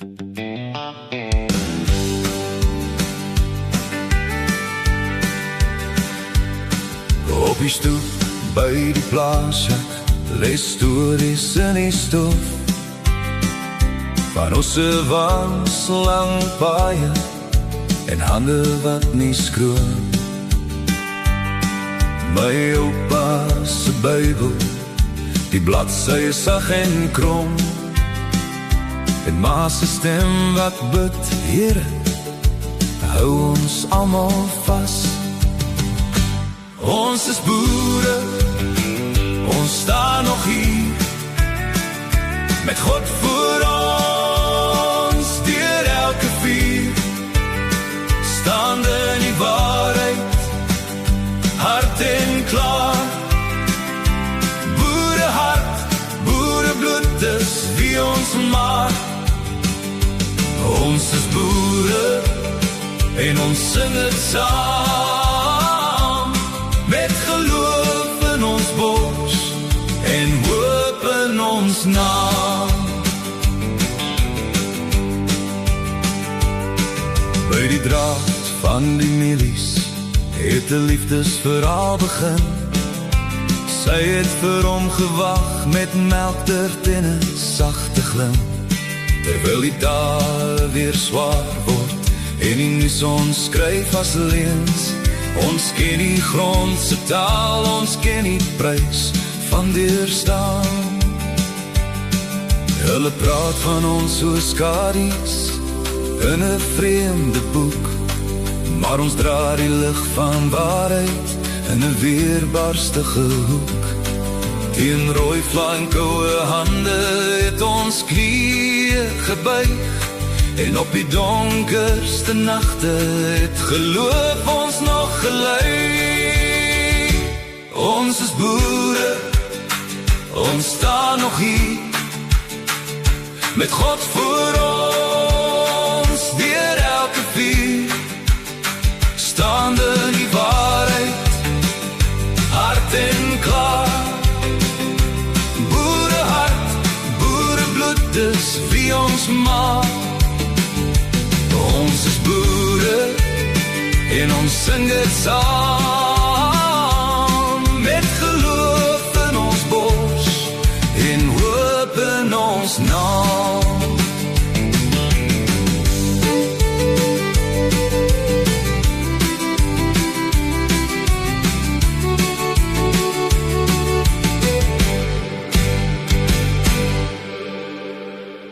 Op die stoep by die plaasjak lees stories in die stof van ons was lang paie en hande wat nie skroom. My opa se Bybel, die bladsy is sag en krom, en ma se stem wat bid, Here, hou ons almal vas. Ons is boere, ons staan nog hier, met God voor ons, deur elke vuur, staande in die waarheid, hard en klaar. Boerehart, boerebloed is wie ons maak. Ons is boere, en ons sing het saam, met geloof in ons bors, en hoop in ons naam. By die draad van die milies het 'n liefdesverhaal begin. Sy het vir hom gewag met melktert en 'n sagte glim, terwyl die dae weer swaar word en die nuus ons skryf as leens. Ons ken die grond se taal, ons ken die prys van deurstaan. Hulle praat van ons soos skadu's in 'n vreemde boek, maar ons dra die lig van waarheid in 'n weerbarstige hoek. Teen rooi flankoue hande het ons knieë gebuig, en op die donkerste nagte het geloof ons nog gelei. Ons is boere, ons staan nog hier, met God voor ons, deur elke vuur, staande in die waarheid, hard en klaar. Boerehart, boerebloed is wie ons maak. Ons is boere, en ons sing het saam,